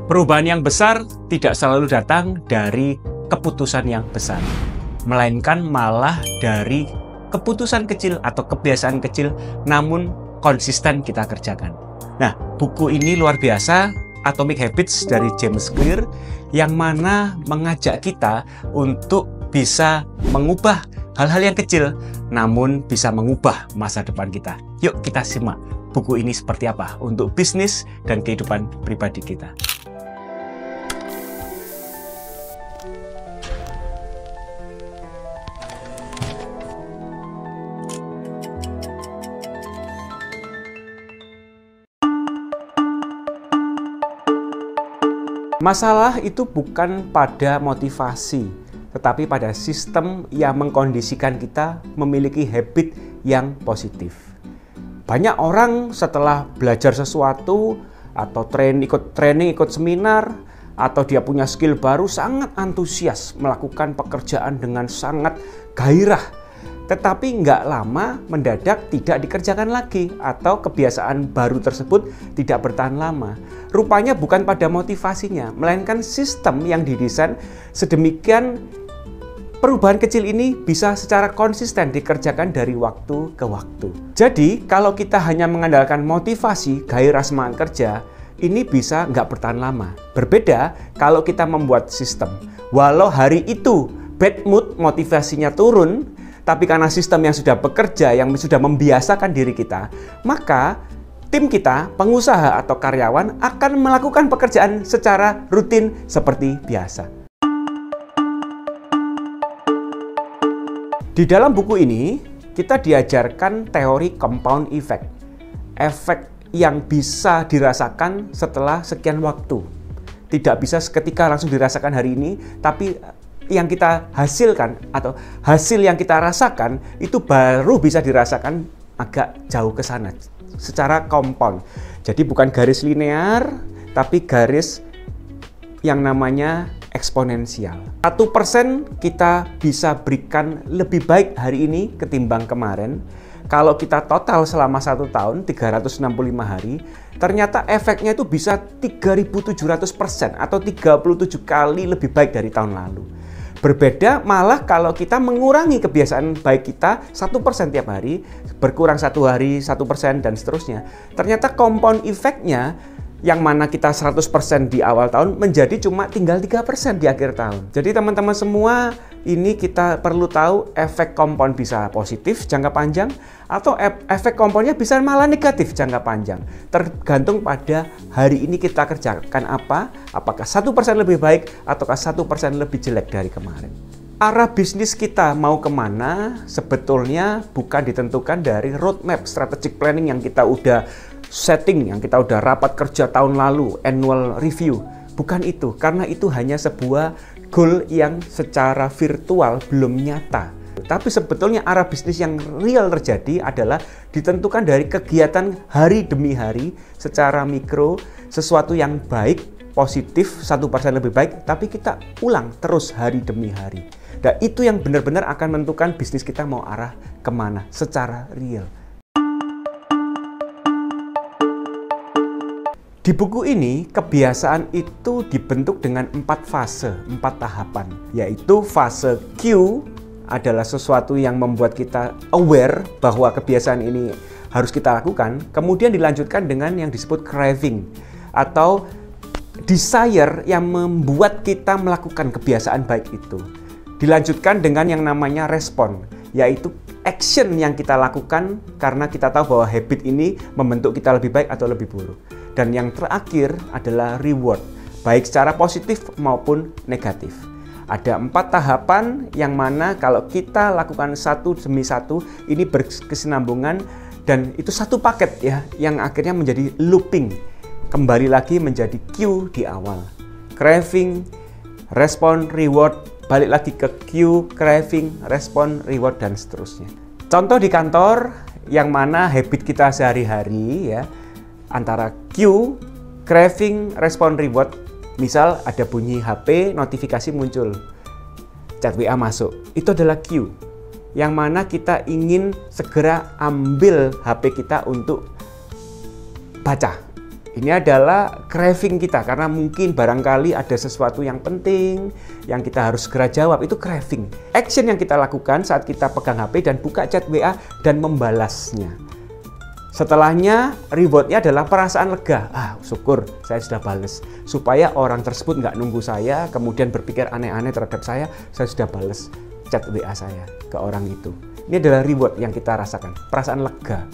Perubahan yang besar tidak selalu datang dari keputusan yang besar, melainkan malah dari keputusan kecil atau kebiasaan kecil namun konsisten kita kerjakan. Nah, buku ini luar biasa, Atomic Habits dari James Clear, yang mana mengajak kita untuk bisa mengubah hal-hal yang kecil namun bisa mengubah masa depan kita. Yuk kita simak buku ini seperti apa untuk bisnis dan kehidupan pribadi kita. Masalah itu bukan pada motivasi, tetapi pada sistem yang mengkondisikan kita memiliki habit yang positif. Banyak orang setelah belajar sesuatu, atau ikut training, ikut seminar, atau dia punya skill baru, sangat antusias melakukan pekerjaan dengan sangat gairah. Tetapi nggak lama mendadak tidak dikerjakan lagi atau kebiasaan baru tersebut tidak bertahan lama. Rupanya bukan pada motivasinya, melainkan sistem yang didesain sedemikian perubahan kecil ini bisa secara konsisten dikerjakan dari waktu ke waktu. Jadi kalau kita hanya mengandalkan motivasi, gairah semangat kerja, ini bisa nggak bertahan lama. Berbeda kalau kita membuat sistem. Walau hari itu bad mood, motivasinya turun, tapi karena sistem yang sudah bekerja, yang sudah membiasakan diri kita, maka tim kita, pengusaha atau karyawan akan melakukan pekerjaan secara rutin seperti biasa. Di dalam buku ini, kita diajarkan teori compound effect. Efek yang bisa dirasakan setelah sekian waktu. Tidak bisa seketika langsung dirasakan hari ini, tapi yang kita hasilkan atau hasil yang kita rasakan itu baru bisa dirasakan agak jauh ke sana secara compound. Jadi bukan garis linear, tapi garis yang namanya eksponensial. 1% kita bisa berikan lebih baik hari ini ketimbang kemarin. Kalau kita total selama 1 tahun, 365 hari, ternyata efeknya itu bisa 3.700% atau 37 kali lebih baik dari tahun lalu. Berbeda malah kalau kita mengurangi kebiasaan baik kita 1% tiap hari, berkurang 1 hari 1% dan seterusnya. Ternyata compound effect-nya yang mana kita 100% di awal tahun menjadi cuma tinggal 3% di akhir tahun. Jadi teman-teman semua, ini kita perlu tahu efek compound bisa positif jangka panjang atau efek compoundnya bisa malah negatif jangka panjang. Tergantung pada hari ini kita kerjakan apa, apakah 1% lebih baik ataukah 1% lebih jelek dari kemarin. Arah bisnis kita mau kemana sebetulnya bukan ditentukan dari roadmap strategic planning yang kita udah setting, yang kita udah rapat kerja tahun lalu, annual review. Bukan itu, karena itu hanya sebuah goal yang secara virtual belum nyata. Tapi sebetulnya arah bisnis yang real terjadi adalah ditentukan dari kegiatan hari demi hari secara mikro, sesuatu yang baik, positif, 1% lebih baik, tapi kita ulang terus hari demi hari. Dan itu yang benar-benar akan menentukan bisnis kita mau arah kemana secara real. Di buku ini, kebiasaan itu dibentuk dengan 4 fase, 4 tahapan. Yaitu fase Q adalah sesuatu yang membuat kita aware bahwa kebiasaan ini harus kita lakukan. Kemudian dilanjutkan dengan yang disebut craving atau desire yang membuat kita melakukan kebiasaan baik itu. Dilanjutkan dengan yang namanya respon, yaitu action yang kita lakukan karena kita tahu bahwa habit ini membentuk kita lebih baik atau lebih buruk. Dan yang terakhir adalah reward, baik secara positif maupun negatif. Ada 4 tahapan yang mana kalau kita lakukan satu demi satu, ini berkesinambungan dan itu satu paket ya, yang akhirnya menjadi looping. Kembali lagi menjadi Q di awal. Craving, respon, reward, balik lagi ke Q, craving, respon, reward, dan seterusnya. Contoh di kantor yang mana habit kita sehari-hari ya, antara Q, craving, respon, reward. Misal ada bunyi HP, notifikasi muncul, chat WA masuk. Itu adalah Q, yang mana kita ingin segera ambil HP kita untuk baca. Ini adalah craving kita, karena mungkin barangkali ada sesuatu yang penting yang kita harus segera jawab, itu craving. Action yang kita lakukan saat kita pegang HP dan buka chat WA dan membalasnya. Setelahnya rewardnya adalah perasaan lega. Syukur saya sudah bales. Supaya orang tersebut nggak nunggu saya, kemudian berpikir aneh-aneh terhadap saya sudah bales chat WA saya ke orang itu. Ini adalah reward yang kita rasakan, perasaan lega.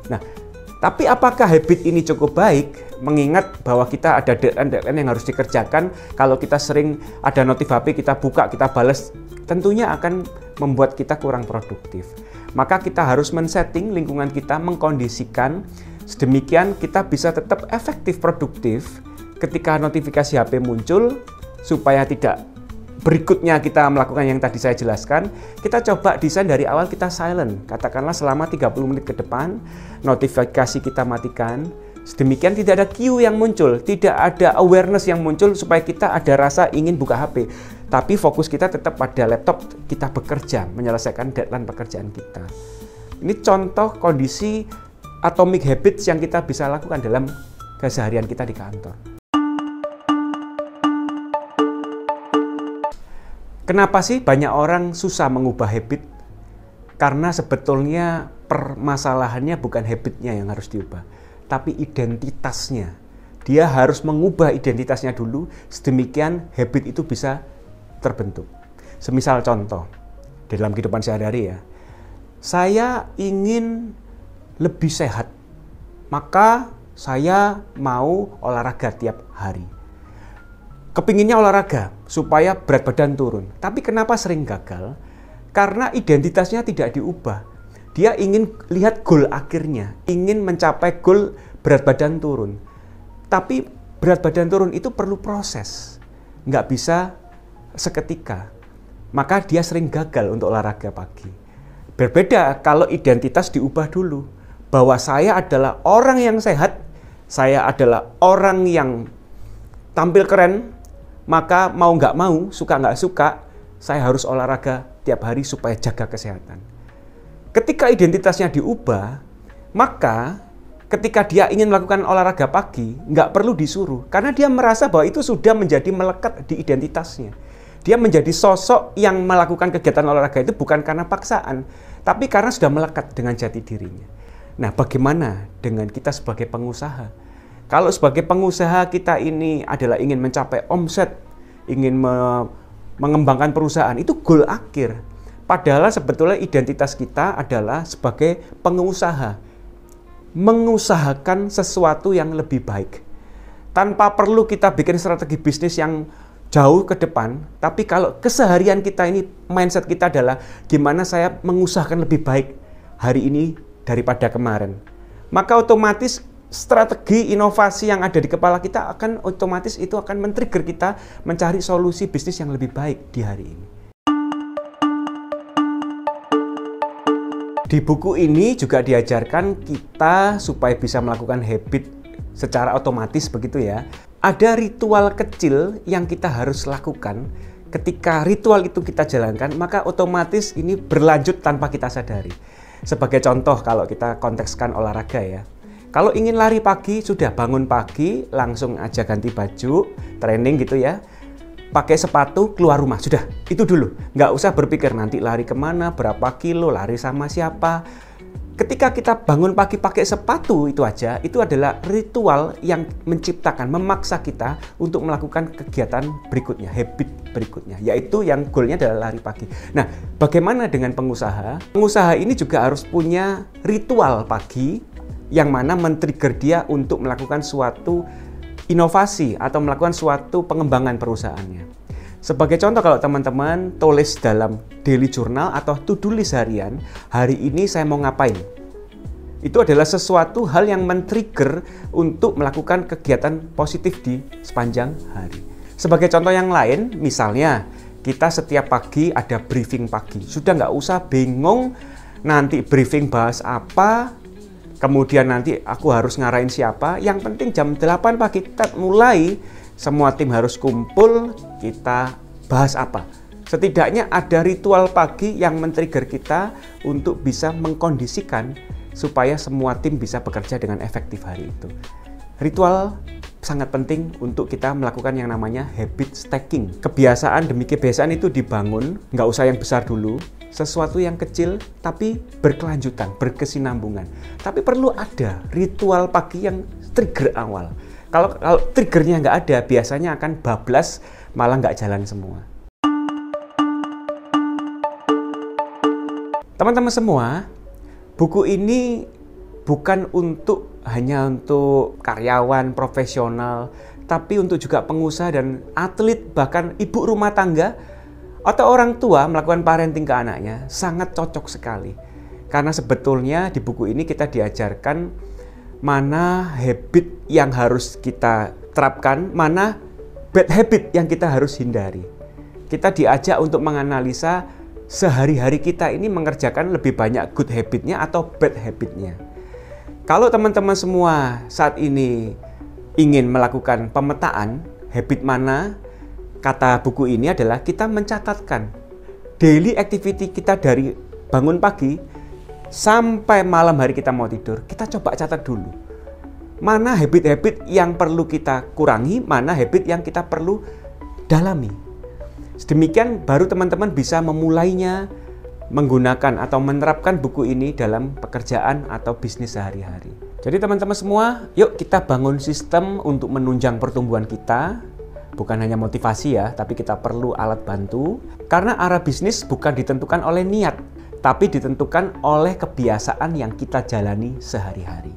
Nah, tapi apakah habit ini cukup baik? Mengingat bahwa kita ada deadline yang harus dikerjakan. Kalau kita sering ada notif HP, kita buka, kita balas, tentunya akan membuat kita kurang produktif. Maka kita harus men-setting lingkungan kita, mengkondisikan sedemikian kita bisa tetap efektif produktif ketika notifikasi HP muncul, supaya tidak berikutnya kita melakukan yang tadi saya jelaskan. Kita coba desain dari awal kita silent, katakanlah selama 30 menit ke depan, notifikasi kita matikan. Sedemikian tidak ada cue yang muncul, tidak ada awareness yang muncul supaya kita ada rasa ingin buka HP. Tapi fokus kita tetap pada laptop, kita bekerja, menyelesaikan deadline pekerjaan kita. Ini contoh kondisi atomic habits yang kita bisa lakukan dalam keseharian kita di kantor. Kenapa sih banyak orang susah mengubah habit? Karena sebetulnya permasalahannya bukan habitnya yang harus diubah, tapi identitasnya. Dia harus mengubah identitasnya dulu, sedemikian habit itu bisa terbentuk. Semisal contoh, dalam kehidupan sehari-hari ya, saya ingin lebih sehat, maka saya mau olahraga tiap hari. Kepinginnya olahraga supaya berat badan turun. Tapi kenapa sering gagal? Karena identitasnya tidak diubah. Dia ingin lihat goal akhirnya, ingin mencapai goal berat badan turun. Tapi berat badan turun itu perlu proses, nggak bisa seketika. Maka dia sering gagal untuk olahraga pagi. Berbeda kalau identitas diubah dulu, bahwa saya adalah orang yang sehat, saya adalah orang yang tampil keren, maka mau nggak mau, suka nggak suka, saya harus olahraga tiap hari supaya jaga kesehatan. Ketika identitasnya diubah, maka ketika dia ingin melakukan olahraga pagi, nggak perlu disuruh. Karena dia merasa bahwa itu sudah menjadi melekat di identitasnya. Dia menjadi sosok yang melakukan kegiatan olahraga itu bukan karena paksaan, tapi karena sudah melekat dengan jati dirinya. Nah, bagaimana dengan kita sebagai pengusaha? Kalau sebagai pengusaha kita ini adalah ingin mencapai omset, ingin mengembangkan perusahaan, itu goal akhir. Padahal sebetulnya identitas kita adalah sebagai pengusaha, mengusahakan sesuatu yang lebih baik. Tanpa perlu kita bikin strategi bisnis yang jauh ke depan, tapi kalau keseharian kita ini, mindset kita adalah gimana saya mengusahakan lebih baik hari ini daripada kemarin, maka otomatis strategi inovasi yang ada di kepala kita akan otomatis itu akan men-trigger kita mencari solusi bisnis yang lebih baik di hari ini. Di buku ini juga diajarkan kita supaya bisa melakukan habit secara otomatis begitu ya. Ada ritual kecil yang kita harus lakukan. Ketika ritual itu kita jalankan, maka otomatis ini berlanjut tanpa kita sadari. Sebagai contoh kalau kita kontekskan olahraga ya. Kalau ingin lari pagi, sudah bangun pagi, langsung aja ganti baju, training gitu ya. Pakai sepatu, keluar rumah, sudah, itu dulu. Nggak usah berpikir nanti lari kemana, berapa kilo, lari sama siapa. Ketika kita bangun pagi pakai sepatu itu aja, itu adalah ritual yang menciptakan, memaksa kita untuk melakukan kegiatan berikutnya, habit berikutnya. Yaitu yang goalnya adalah lari pagi. Nah, bagaimana dengan pengusaha? Pengusaha ini juga harus punya ritual pagi, yang mana men-trigger dia untuk melakukan suatu inovasi atau melakukan suatu pengembangan perusahaannya. Sebagai contoh, kalau teman-teman tulis dalam daily journal atau to-do list harian, hari ini saya mau ngapain? Itu adalah sesuatu hal yang men-trigger untuk melakukan kegiatan positif di sepanjang hari. Sebagai contoh yang lain, misalnya kita setiap pagi ada briefing pagi. Sudah nggak usah bingung nanti briefing bahas apa, kemudian nanti aku harus ngarahin siapa. Yang penting jam 8 pagi kita mulai, semua tim harus kumpul, kita bahas apa. Setidaknya ada ritual pagi yang men-trigger kita untuk bisa mengkondisikan supaya semua tim bisa bekerja dengan efektif hari itu. Ritual sangat penting untuk kita melakukan yang namanya habit stacking. Kebiasaan demi kebiasaan itu dibangun, nggak usah yang besar dulu, sesuatu yang kecil tapi berkelanjutan, berkesinambungan. Tapi perlu ada ritual pagi yang trigger awal. Kalau triggernya nggak ada, biasanya akan bablas, malah nggak jalan semua. Teman-teman semua, buku ini bukan hanya untuk karyawan profesional, tapi untuk juga pengusaha dan atlet, bahkan ibu rumah tangga atau orang tua melakukan parenting ke anaknya, sangat cocok sekali. Karena sebetulnya di buku ini kita diajarkan mana habit yang harus kita terapkan, mana bad habit yang kita harus hindari. Kita diajak untuk menganalisa sehari-hari kita ini mengerjakan lebih banyak good habitnya atau bad habitnya. Kalau teman-teman semua saat ini ingin melakukan pemetaan habit mana, kata buku ini adalah kita mencatatkan daily activity kita dari bangun pagi sampai malam hari kita mau tidur. Kita coba catat dulu. Mana habit-habit yang perlu kita kurangi, mana habit yang kita perlu dalami. Sedemikian baru teman-teman bisa memulainya menggunakan atau menerapkan buku ini dalam pekerjaan atau bisnis sehari-hari. Jadi teman-teman semua, yuk kita bangun sistem untuk menunjang pertumbuhan kita. Bukan hanya motivasi ya, tapi kita perlu alat bantu. Karena arah bisnis bukan ditentukan oleh niat, tapi ditentukan oleh kebiasaan yang kita jalani sehari-hari.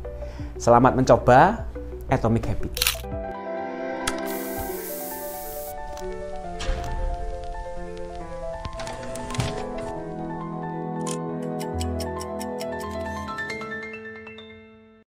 Selamat mencoba Atomic Habit.